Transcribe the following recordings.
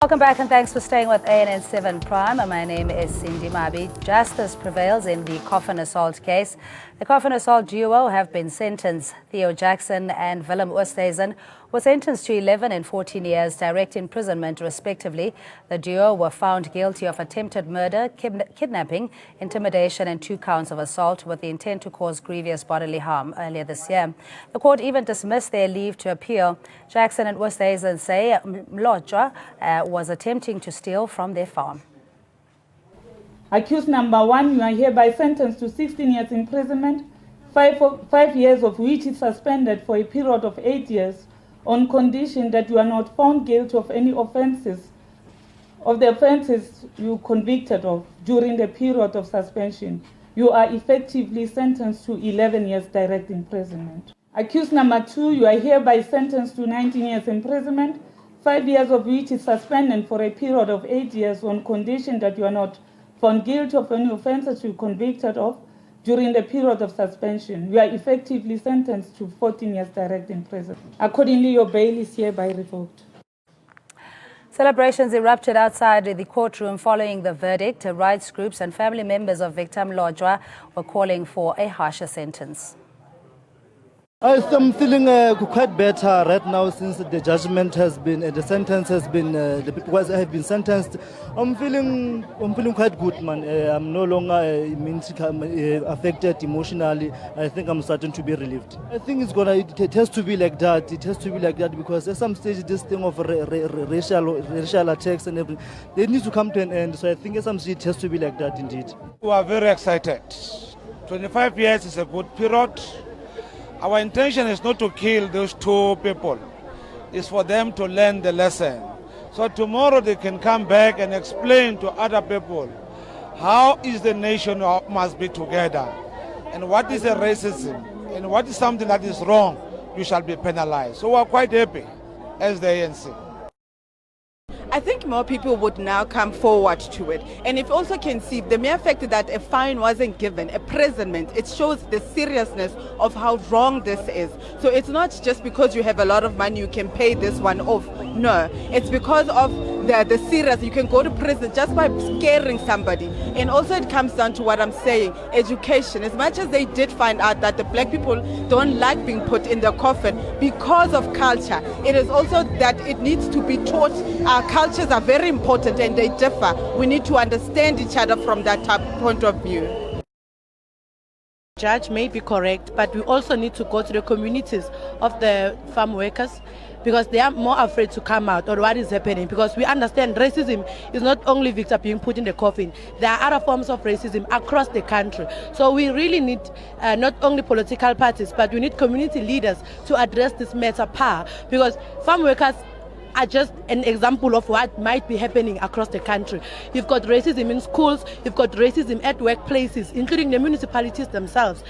Welcome back and thanks for staying with ANN7 Prime. My name is Cindy Mabi. Justice prevails in the Coffin assault case. The Coffin assault duo have been sentenced. Theo Jackson and Willem Oosthuizen were sentenced to 11 and 14 years direct imprisonment respectively. The duo were found guilty of attempted murder, kidnapping, intimidation and 2 counts of assault with the intent to cause grievous bodily harm earlier this year. The court even dismissed their leave to appeal. Jackson and Oosthuizen say Mlotshwa was attempting to steal from their farm. Accused number 1, you are hereby sentenced to 16 years imprisonment, 5 years of which is suspended for a period of 8 years on condition that you are not found guilty of any offences, of the offences you convicted of during the period of suspension. You are effectively sentenced to 11 years direct imprisonment. Accused number 2, you are hereby sentenced to 19 years imprisonment, 5 years of which is suspended for a period of 8 years on condition that you are not found guilty of any offences you convicted of during the period of suspension. You are effectively sentenced to 14 years direct imprisonment. Accordingly, your bail is hereby revoked. Celebrations erupted outside the courtroom following the verdict. Rights groups and family members of Victor Mlotshwa were calling for a harsher sentence. I'm feeling quite better right now since the judgment has been, the sentence has been, the people have been sentenced. I'm feeling quite good, man. I'm no longer affected emotionally. I think I'm starting to be relieved. I think it has to be like that. It has to be like that because at some stage this thing of racial attacks and everything, they need to come to an end. So I think at some stage it has to be like that indeed. We are very excited. 25 years is a good period. Our intention is not to kill those 2 people. It's for them to learn the lesson. So tomorrow they can come back and explain to other people how is the nation must be together and what is a racism and what is something that is wrong, you shall be penalized. So we're quite happy as the ANC. I think more people would now come forward to it. And if also can see the mere fact that a fine wasn't given, a imprisonment, it shows the seriousness of how wrong this is. So it's not just because you have a lot of money you can pay this one off. No, it's because of the serious. You can go to prison just by scaring somebody. And also it comes down to what I'm saying, education. As much as they did find out that the black people don't like being put in the coffin because of culture, it is also that it needs to be taught. Our cultures are very important and they differ. We need to understand each other from that point of view. Judge may be correct, but we also need to go to the communities of the farm workers because they are more afraid to come out or what is happening, because we understand racism is not only Victor being put in the coffin. There are other forms of racism across the country. So we really need not only political parties, but we need community leaders to address this matter because farm workers are just an example of what might be happening across the country. You've got racism in schools, you've got racism at workplaces, including the municipalities themselves.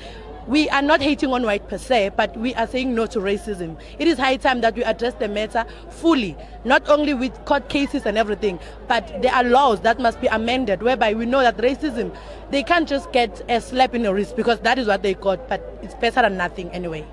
We are not hating on white per se, but we are saying no to racism. It is high time that we address the matter fully, not only with court cases and everything, but there are laws that must be amended whereby we know that racism, they can't just get a slap in the wrist because that is what they got, but it's better than nothing anyway.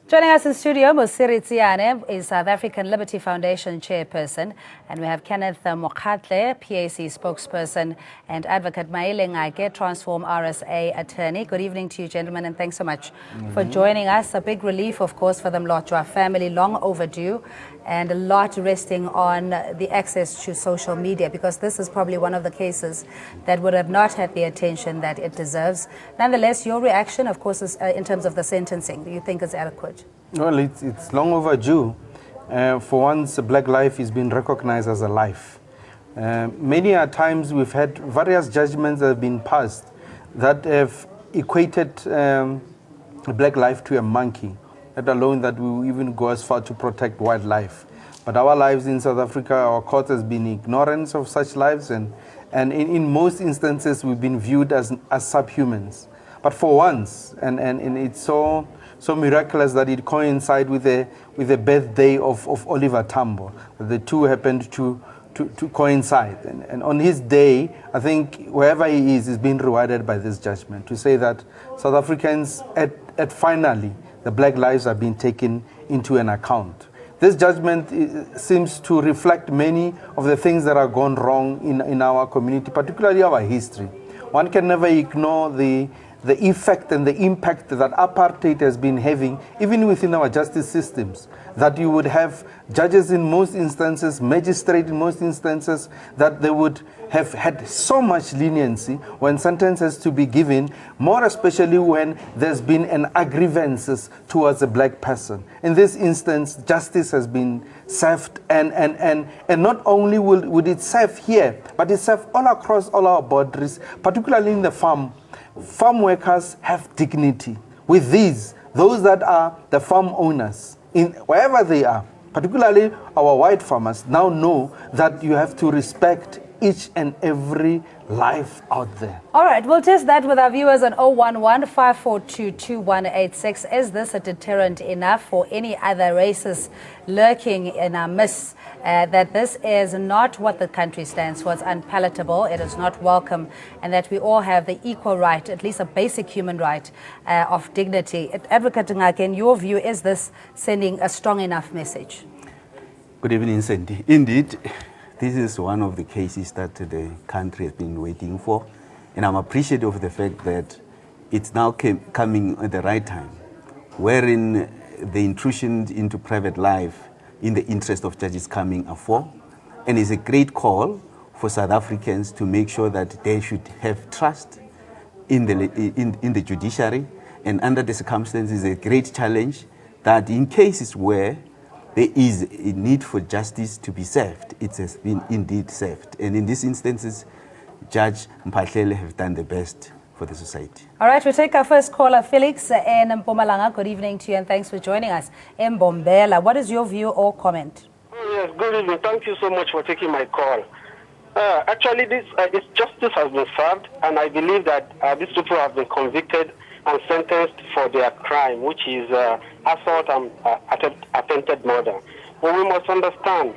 Joining us in studio, Mosiri Tsiane is South African Liberty Foundation chairperson, and we have Kenneth Mokhatle, PAC spokesperson, and Advocate Maile Ngake, Transform RSA attorney. Good evening to you, gentlemen, and thanks so much for joining us. A big relief, of course, for the Mlotshwa family, long overdue, and a lot resting on the access to social media, because this is probably one of the cases that would have not had the attention that it deserves. Nonetheless, your reaction, of course, is in terms of the sentencing. Do you think it's adequate? Well, it's long overdue. For once, black life is being recognized as a life. Many a times we've had various judgments that have been passed that have equated black life to a monkey, let alone that we will even go as far to protect wildlife. But our lives in South Africa, our court has been ignorance of such lives, and in most instances we've been viewed as subhumans. But for once, and it's so miraculous that it coincided with the birthday of Oliver Tambo. The two happened to coincide. And on his day, I think wherever he is being rewarded by this judgment, to say that South Africans, at finally, the black lives are being taken into an account. this judgment seems to reflect many of the things that are gone wrong in our community, particularly our history. One can never ignore the effect and the impact that apartheid has been having, even within our justice systems. That you would have judges in most instances, magistrates in most instances, that they would have had so much leniency when sentences to be given, more especially when there's been an aggrievances towards a black person. In this instance, justice has been served, and not only would it serve here, but it serve all across all our boundaries, particularly in the farm. Farm workers have dignity. With those that are the farm owners, wherever they are, particularly our white farmers, now know that you have to respect each and every life out there. All right, we'll test that with our viewers on 011-542-2186. Is this a deterrent enough for any other races lurking in our midst? That this is not what the country stands for. It's unpalatable, it is not welcome, and that we all have the equal right, at least a basic human right of dignity. Advocate Ngaka, in your view, is this sending a strong enough message? Good evening, Sandy. Indeed, this is one of the cases that the country has been waiting for, and I'm appreciative of the fact that it's now coming at the right time, wherein the intrusion into private life in the interest of judges coming afore, and it's a great call for South Africans to make sure that they should have trust in the judiciary, and under the circumstances, a great challenge that in cases where there is a need for justice to be served, it has been indeed served. And in these instances, Judge Mphahlele have done the best for the society. All right, we'll take our first caller, Felix in Mpumalanga. Good evening to you and thanks for joining us. Mbombela, what is your view or comment? Yes, good evening. Thank you so much for taking my call. Actually, this justice has been served, and I believe that these people have been convicted and sentenced for their crime, which is assault and attempted murder. But we must understand,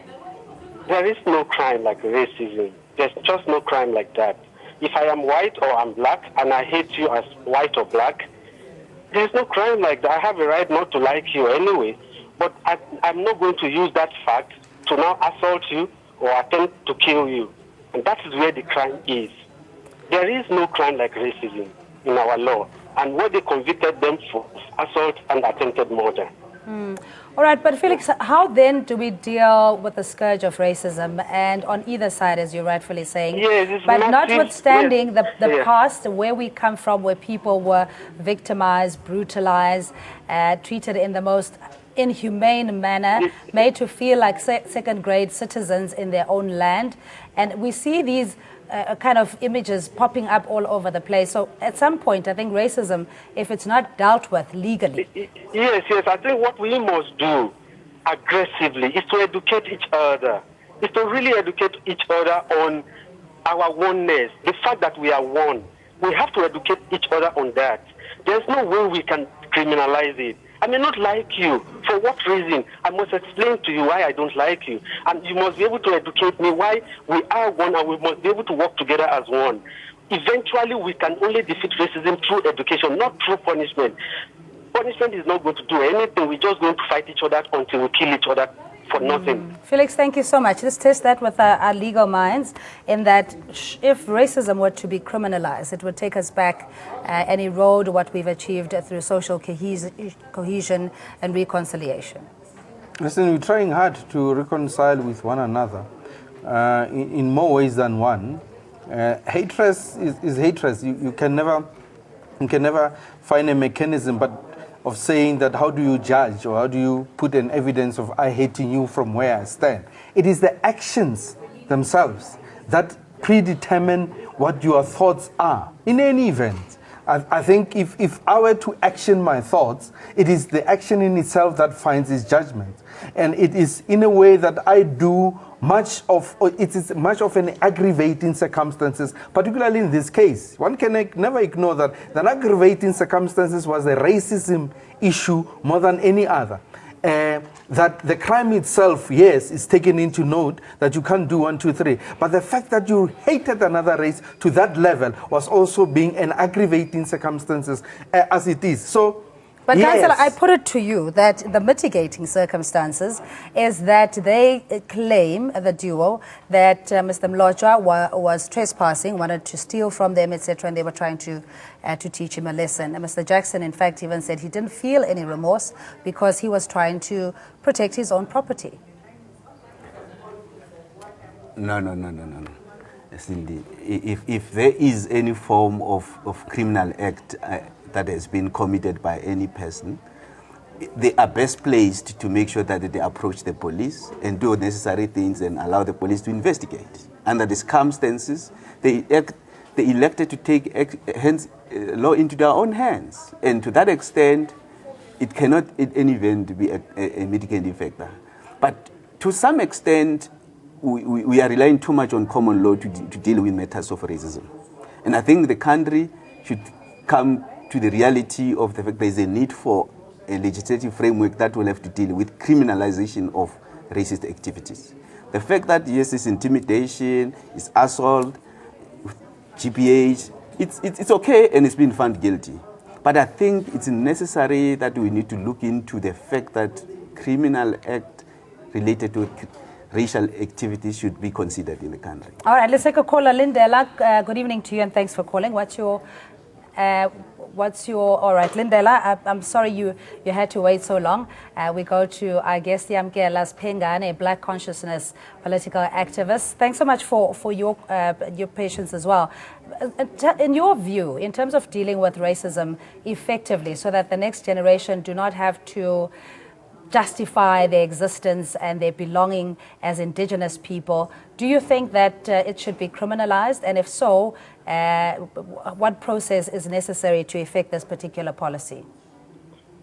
there is no crime like racism. There's just no crime like that. If I am white or I'm black and I hate you as white or black, there's no crime like that. I have a right not to like you anyway. But I'm not going to use that fact to now assault you or attempt to kill you. And that is where the crime is. There is no crime like racism in our law. And what they convicted them for assault and attempted murder. All right, but Felix, how then do we deal with the scourge of racism, and on either side, as you're rightfully saying? Yes, but notwithstanding the past, where we come from, where people were victimized, brutalized, treated in the most inhumane manner, made to feel like second-grade citizens in their own land. And we see these kind of images popping up all over the place. So at some point, I think racism, if it's not dealt with legally. Yes, I think what we must do aggressively is to educate each other. Is to really educate each other on our oneness, the fact that we are one. We have to educate each other on that. There's no way we can criminalize it. I may not like you. For what reason? I must explain to you why I don't like you. And you must be able to educate me why we are one, and we must be able to work together as one. Eventually, we can only defeat racism through education, not through punishment. Punishment is not going to do anything. We're just going to fight each other until we kill each other for nothing. Felix, thank you so much. Let's test that with our legal minds, in that if racism were to be criminalized, it would take us back and erode what we've achieved through social cohesion and reconciliation. Listen, we're trying hard to reconcile with one another in more ways than one. Hatred is hatred. You can never find a mechanism of saying that how do you judge or how do you put an evidence of I hating you from where I stand. It is the actions themselves that predetermine what your thoughts are in any event. I think if I were to action my thoughts, it is the action in itself that finds its judgment. And it is in a way that I do it is much of an aggravating circumstances, particularly in this case. One can never ignore that the aggravating circumstances was a racism issue more than any other. That the crime itself, yes, is taken into note that you can't do 1, 2, 3. But the fact that you hated another race to that level was also being an aggravating circumstances as it is. So But Yes. Councillor, I put it to you that the mitigating circumstances is that they claim, the duo, that Mr. Mlotshwa was trespassing, wanted to steal from them, etc., and they were trying to teach him a lesson. And Mr. Jackson, in fact, even said he didn't feel any remorse because he was trying to protect his own property. No. Cindy, if there is any form of criminal act that has been committed by any person, they are best placed to make sure that they approach the police and do necessary things and allow the police to investigate. Under the circumstances, they elected to take law into their own hands. And to that extent, it cannot in any event be a mitigating factor. But to some extent, we are relying too much on common law to deal with matters of racism. And I think the country should come to the reality of the fact there is a need for a legislative framework that will have to deal with criminalization of racist activities. The fact that, yes, it's intimidation, it's assault, GPH, it's okay and it's been found guilty. But I think it's necessary that we need to look into the fact that criminal act related to racial activities should be considered in the country. All right, let's take a caller. Lindela, good evening to you and thanks for calling. All right, Lindela, I'm sorry you had to wait so long. We go to, I guess, Yamkela Spengane, a Black Consciousness political activist. Thanks so much for your patience as well. In your view, in terms of dealing with racism effectively so that the next generation do not have to justify their existence and their belonging as indigenous people, do you think that it should be criminalized? And if so, what process is necessary to effect this particular policy?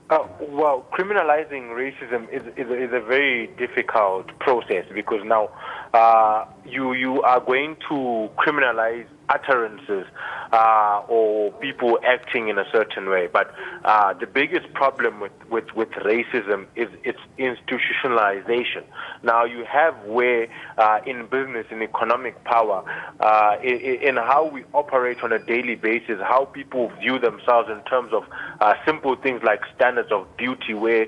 Well, criminalizing racism is a very difficult process because now you are going to criminalize utterances or people acting in a certain way. But the biggest problem with racism is its institutionalization. Now you have where in business, in economic power, in how we operate on a daily basis, how people view themselves in terms of simple things like standards of beauty, where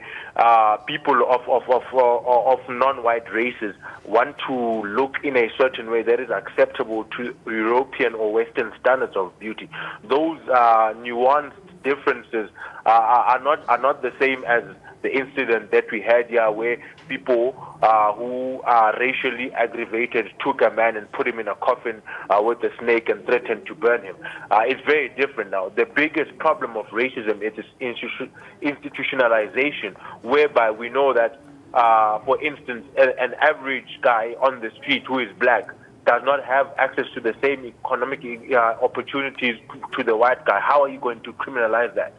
people of non-white races want to look in a certain way that is acceptable to European or Western standards of beauty. Those nuanced differences are not the same as the incident that we had here, where people who are racially aggravated took a man and put him in a coffin with a snake and threatened to burn him. It's very different now. The biggest problem of racism is institutionalization, whereby we know that, for instance, an average guy on the street who is black does not have access to the same economic opportunities to the white guy. How are you going to criminalize that?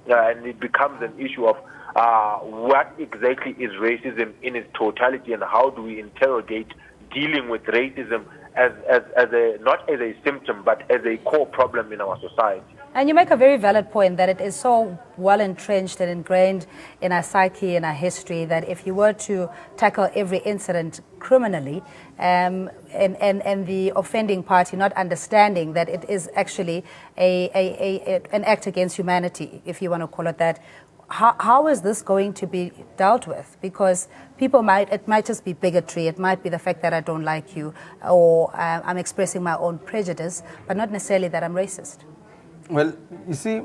And it becomes an issue of what exactly is racism in its totality, and how do we interrogate dealing with racism as not as a symptom but as a core problem in our society. And you make a very valid point that it is so well entrenched and ingrained in our psyche and our history that if you were to tackle every incident criminally, and the offending party not understanding that it is actually an act against humanity, if you want to call it that, how is this going to be dealt with? Because it might just be bigotry, it might be the fact that I don't like you, or I'm expressing my own prejudice, but not necessarily that I'm racist. Well, you see,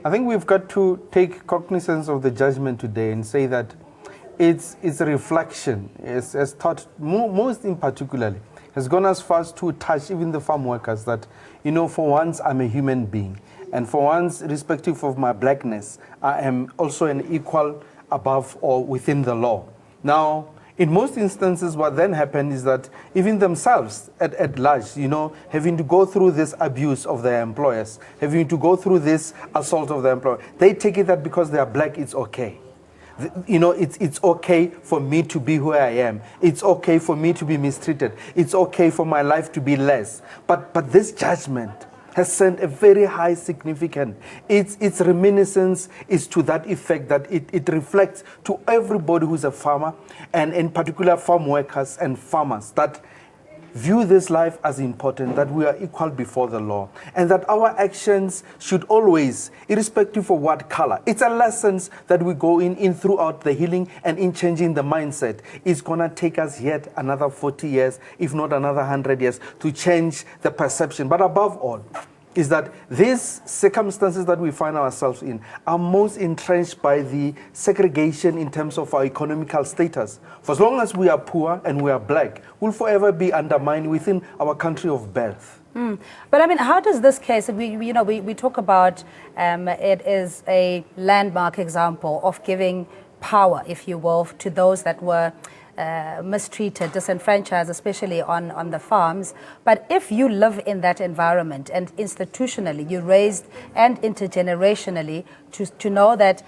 I think we've got to take cognizance of the judgment today and say that it's a reflection, as taught, most in particularly, has gone as far as to touch even the farm workers that, you know, for once I'm a human being. And for once, irrespective of my blackness, I am also an equal above or within the law. Now, in most instances, what then happened is that even themselves at large, you know, having to go through this abuse of their employers, having to go through this assault of their employer, they take it that because they are black, it's okay. You know, it's okay for me to be who I am. It's okay for me to be mistreated. It's okay for my life to be less. But this judgment has sent a very high significance. Its reminiscence is to that effect that it reflects to everybody who's a farmer, and in particular farm workers and farmers, that view this life as important, that we are equal before the law, and that our actions should always, irrespective of what color, it's a lessons that we go in throughout the healing and in changing the mindset. It's going to take us yet another 40 years, if not another 100 years, to change the perception. But above all, is that these circumstances that we find ourselves in are most entrenched by the segregation in terms of our economical status. For as long as we are poor and we are black, we'll forever be undermined within our country of birth. But I mean, how does this case, we talk about it is a landmark example of giving power, if you will, to those that were mistreated, disenfranchised, especially on the farms. But if you live in that environment and institutionally, you're raised and intergenerationally to know that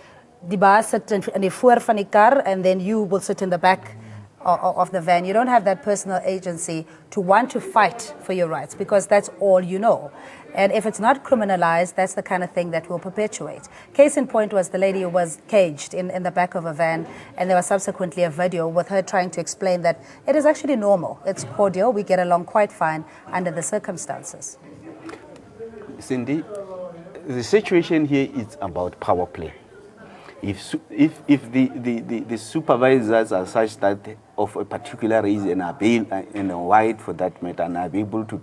die baas sit in die voor van die kar and then you will sit in the back of the van. You don't have that personal agency to want to fight for your rights because that's all you know. And if it's not criminalized, that's the kind of thing that will perpetuate. Case in point was the lady who was caged in the back of a van, and there was subsequently a video with her trying to explain that it is actually normal. It's cordial. We get along quite fine under the circumstances. Cindy, the situation here is about power play. If the supervisors are such that of a particular race and are white for that matter and are able to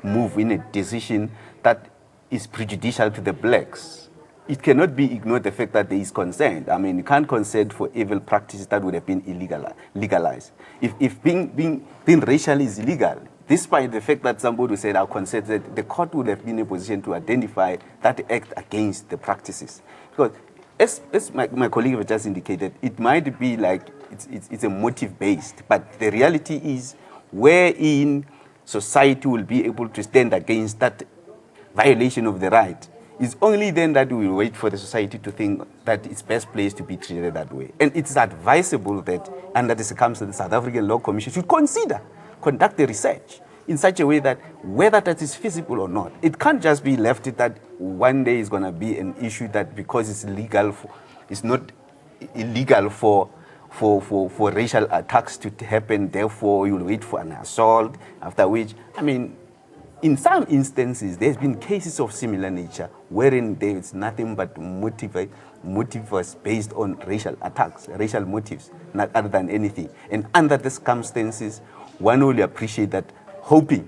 move in a decision that is prejudicial to the blacks, it cannot be ignored the fact that there is consent. I mean, you can't consent for evil practices that would have been legalized. If being racial is illegal, despite the fact that somebody said I consented, the court would have been in a position to identify that act against the practices. Because as my colleague has just indicated, it might be like it's a motive-based, but the reality is wherein society will be able to stand against that violation of the right, it's only then that we will wait for the society to think that it's best placed to be treated that way. And it's advisable that, under the circumstances, the South African Law Commission should conduct the research in such a way that whether that is feasible or not, it can't just be left that one day is going to be an issue that because it's legal, it's not illegal for racial attacks to happen, therefore you'll wait for an assault, after which, I mean, in some instances, there's been cases of similar nature wherein there is nothing but motives based on racial attacks, racial motives, not other than anything. And under the circumstances, one will appreciate that hoping,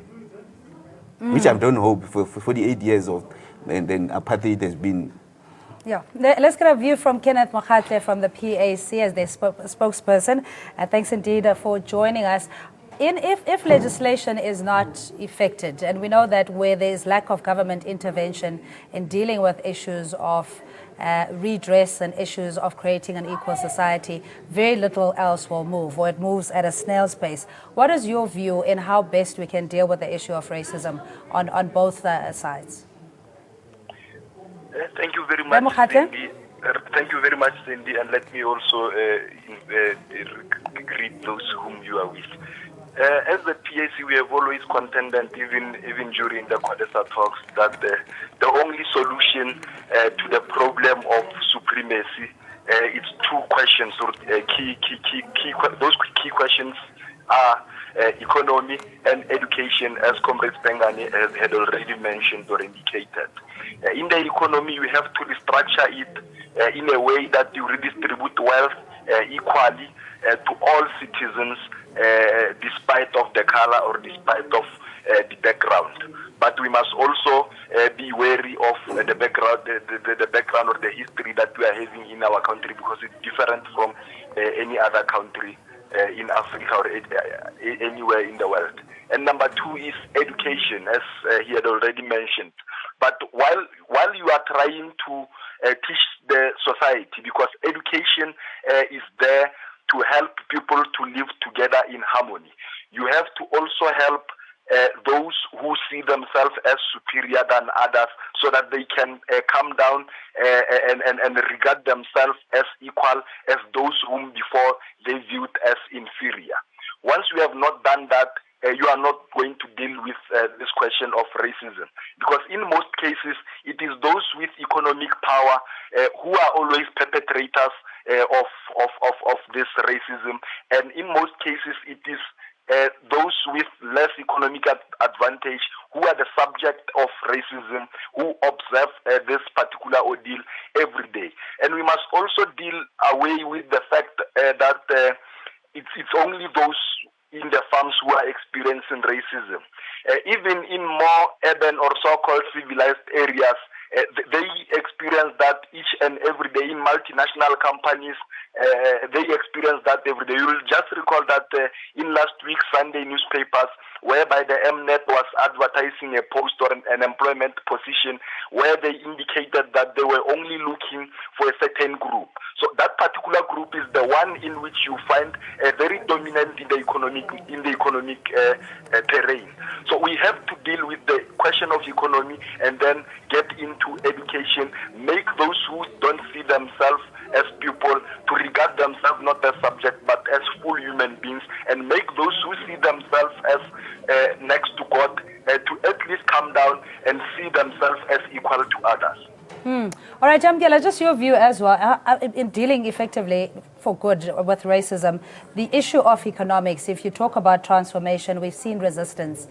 which I've done hope for 48 years of, and then apartheid has been. Yeah, let's get a view from Kenneth Mogatle from the PAC as their spokesperson. Thanks indeed for joining us. If legislation is not effected, and we know that where there is lack of government intervention in dealing with issues of redress and issues of creating an equal society, very little else will move, or it moves at a snail's pace. What is your view in how best we can deal with the issue of racism on both sides? Thank you very much, Cindy. Thank you very much, Cindy, and let me also greet those whom you are with. As the PAC, we have always contended, even during the CODESA talks, that the only solution to the problem of supremacy it's two questions. So those key questions are economy and education, as Comrade Pengane had already mentioned or indicated. In the economy, we have to restructure it in a way that you redistribute wealth equally to all citizens, despite of the color or despite of the background. But we must also be wary of the background, the background or the history that we are having in our country, because it's different from any other country in Africa or anywhere in the world. And number two is education, as he had already mentioned. But while you are trying to teach the society, because education is there to help people to live together in harmony, you have to also help those who see themselves as superior than others, so that they can come down and regard themselves as equal as those whom before they viewed as inferior. Once you have not done that, you are not going to deal with this question of racism, because in most cases it is those with economic power who are always perpetrators of this racism, and in most cases it is those with less economic advantage, who are the subject of racism, who observe this particular ordeal every day. And we must also deal away with the fact that it's only those in the farms who are experiencing racism. Even in more urban or so-called civilized areas, they experience that each and every day. In multinational companies, they experience that every day. You will just recall that in last week's Sunday newspapers, whereby the Mnet was advertising a post or an employment position where they indicated that they were only looking for a certain group. So that particular group is the one in which you find very dominant in the economic terrain. So we have to deal with the question of economy and then get into education, make those who don't see themselves as people to regard themselves not as subject but as full human beings, and make those who see themselves as next to God to at least come down and see themselves as equal to others. All right, Yamkela, just your view as well in dealing effectively for good with racism. The issue of economics, if you talk about transformation, we've seen resistance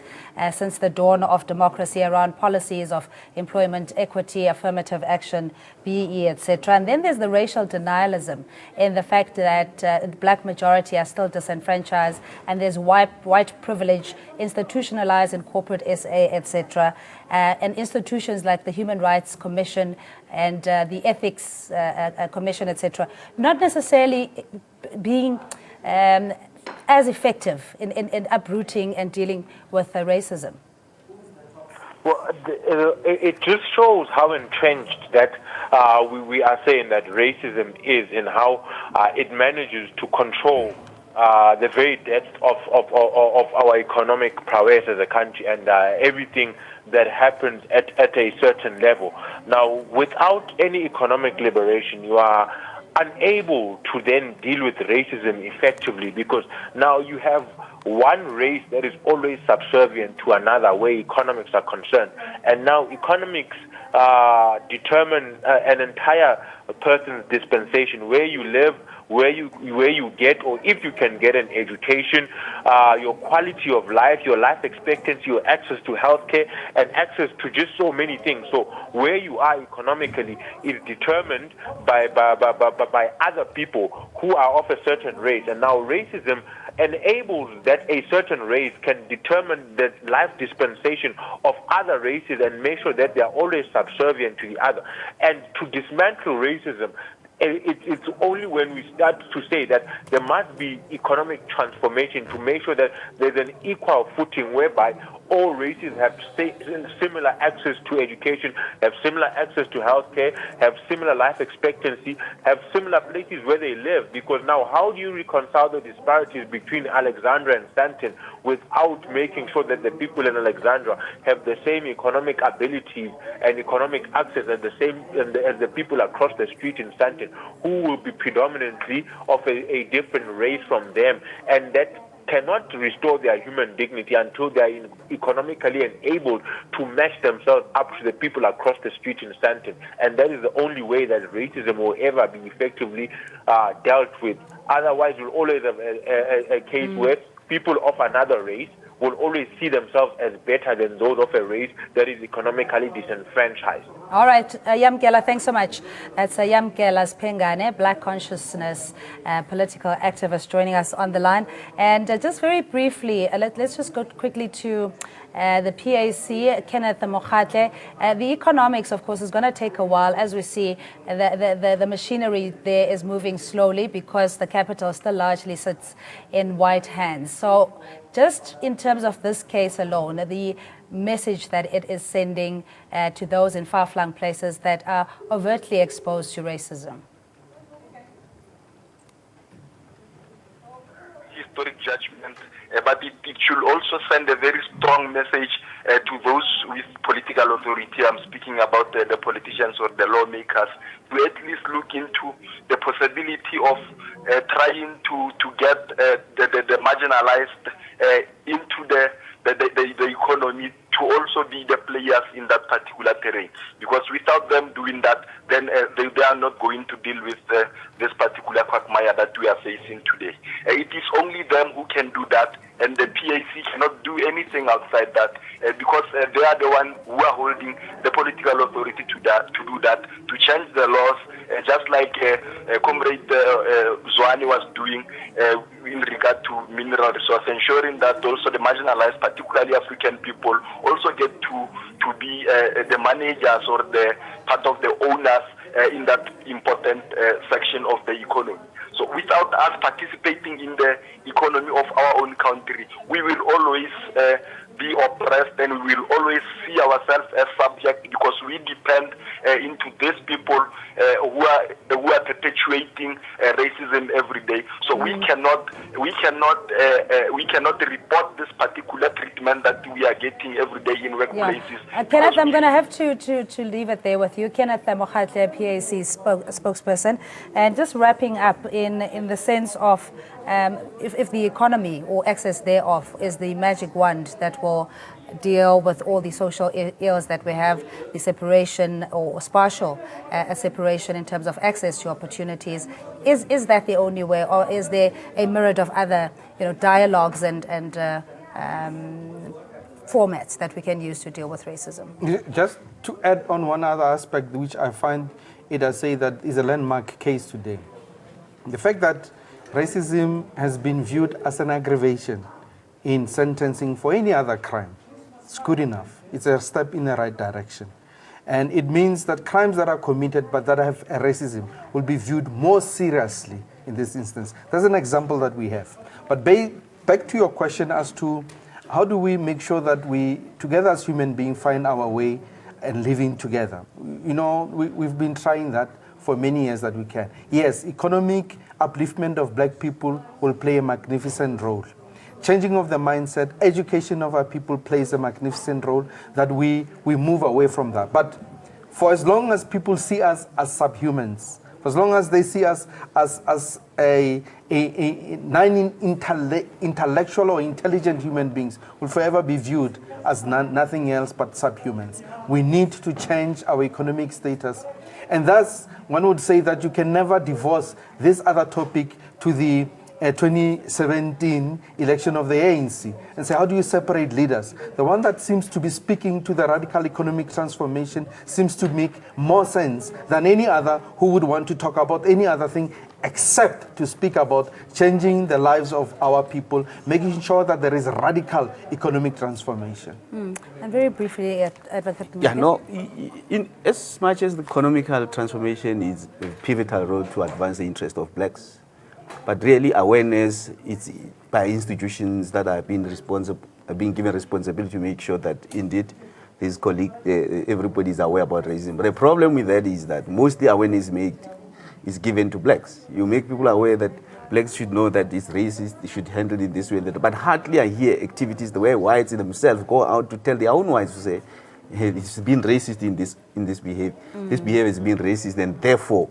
since the dawn of democracy around policies of employment equity, affirmative action, BE, etc. And then there's the racial denialism in the fact that the black majority are still disenfranchised, and there's white privilege institutionalized in corporate SA, etc. And institutions like the Human Rights Commission and the Ethics Commission, etc., not necessarily being as effective in uprooting and dealing with racism. Well, it just shows how entrenched that we are saying that racism is, and how it manages to control the very depth of our economic prowess as a country, and everything that happens at a certain level. Now, without any economic liberation, you are unable to then deal with racism effectively, because now you have one race that is always subservient to another where economics are concerned. And now economics determine an entire person's dispensation, where you live, where you get, or if you can get an education, your quality of life, your life expectancy, your access to healthcare, and access to just so many things. So where you are economically is determined by other people who are of a certain race. And now racism enables that a certain race can determine the life dispensation of other races and make sure that they are always subservient to the other. And to dismantle racism, it's only when we start to say that there must be economic transformation to make sure that there's an equal footing whereby all races have similar access to education, have similar access to healthcare, have similar life expectancy, have similar places where they live. Because now, how do you reconcile the disparities between Alexandra and Sandton without making sure that the people in Alexandra have the same economic abilities and economic access as the people across the street in Sandton, who will be predominantly of a different race from them, and that cannot restore their human dignity until they are economically enabled to match themselves up to the people across the street in Sandton. And that is the only way that racism will ever be effectively dealt with. Otherwise, we'll always have a case where people of another race will always see themselves as better than those of a race that is economically disenfranchised. All right, Yamkela, thanks so much. That's Yamkela Spengane, Black Consciousness political activist, joining us on the line. And just very briefly, let's just go quickly to the PAC, Kenneth Mokhatle. The economics, of course, is going to take a while. As we see, the machinery there is moving slowly because the capital still largely sits in white hands. So just in terms of this case alone, the message that it is sending to those in far-flung places that are overtly exposed to racism. Historic judgment, but it should also send a very strong message to those with political authority. I'm speaking about the politicians or the lawmakers, to at least look into the possibility of trying to get the marginalized into the economy, to also be the players in that particular terrain. Because without them doing that, then they are not going to deal with this particular quagmire that we are facing today. It is only them who can do that, and the PAC cannot do anything outside that because they are the one who are holding the political authority to do that, to change the laws, just like Comrade Zwane was doing in regard to mineral resource, ensuring that also the marginalized, particularly African people, also get to be the managers or the part of the owners in that important section of the economy. So without us participating in the economy of our own country, we will always be oppressed, and we will always see ourselves as subject, because we depend into these people who are perpetuating racism every day. So we cannot report this particular treatment that we are getting every day in workplaces. Yeah. Kenneth, I'm going to have to leave it there with you. Kenneth Mokhatle, PAC spokesperson, and just wrapping up in the sense of if the economy or access thereof is the magic wand that will deal with all the social ills that we have, the separation or spatial separation in terms of access to opportunities, is that the only way, or is there a myriad of other dialogues and formats that we can use to deal with racism? Just to add on one other aspect, which I find I say that is a landmark case today. The fact that racism has been viewed as an aggravation in sentencing for any other crime, it's good enough. It's a step in the right direction. And it means that crimes that are committed but that have racism will be viewed more seriously in this instance. That's an example that we have. But back to your question as to how do we make sure that we, together as human beings, find our way and living together. We've been trying that for many years that we can. Yes, economic upliftment of black people will play a magnificent role. Changing of the mindset, education of our people plays a magnificent role, that we move away from that. But for as long as people see us as subhumans, for as long as they see us as non-intellectual or intelligent human beings, will forever be viewed as nothing else but subhumans. We need to change our economic status. And thus, one would say that you can never divorce this other topic to the 2017 election of the ANC and say, how do you separate leaders? The one that seems to be speaking to the radical economic transformation seems to make more sense than any other who would want to talk about any other thing except to speak about changing the lives of our people, making sure that there is radical economic transformation. And very briefly, Advocate. Yeah, no, in as much as the economical transformation is a pivotal role to advance the interest of blacks, but really awareness is by institutions that are being given responsibility to make sure that indeed this colleague, everybody is aware about racism. But the problem with that is that mostly awareness is given to blacks. You make people aware that blacks should know that it's racist, they should handle it this way, but hardly I hear activities the way whites themselves go out to tell their own whites to say, hey, it's been racist in this behavior. This behavior has been racist, and therefore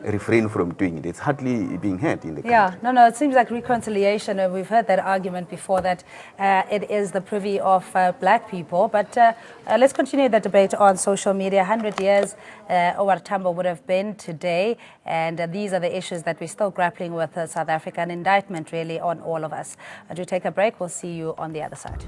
refrain from doing it. It's hardly being heard in the country. Yeah, no, it seems like reconciliation, and we've heard that argument before, that it is the privy of black people. But let's continue the debate on social media. 100 years OR Tambo would have been today, and these are the issues that we're still grappling with. South African indictment really on all of us. Do take a break. We'll see you on the other side.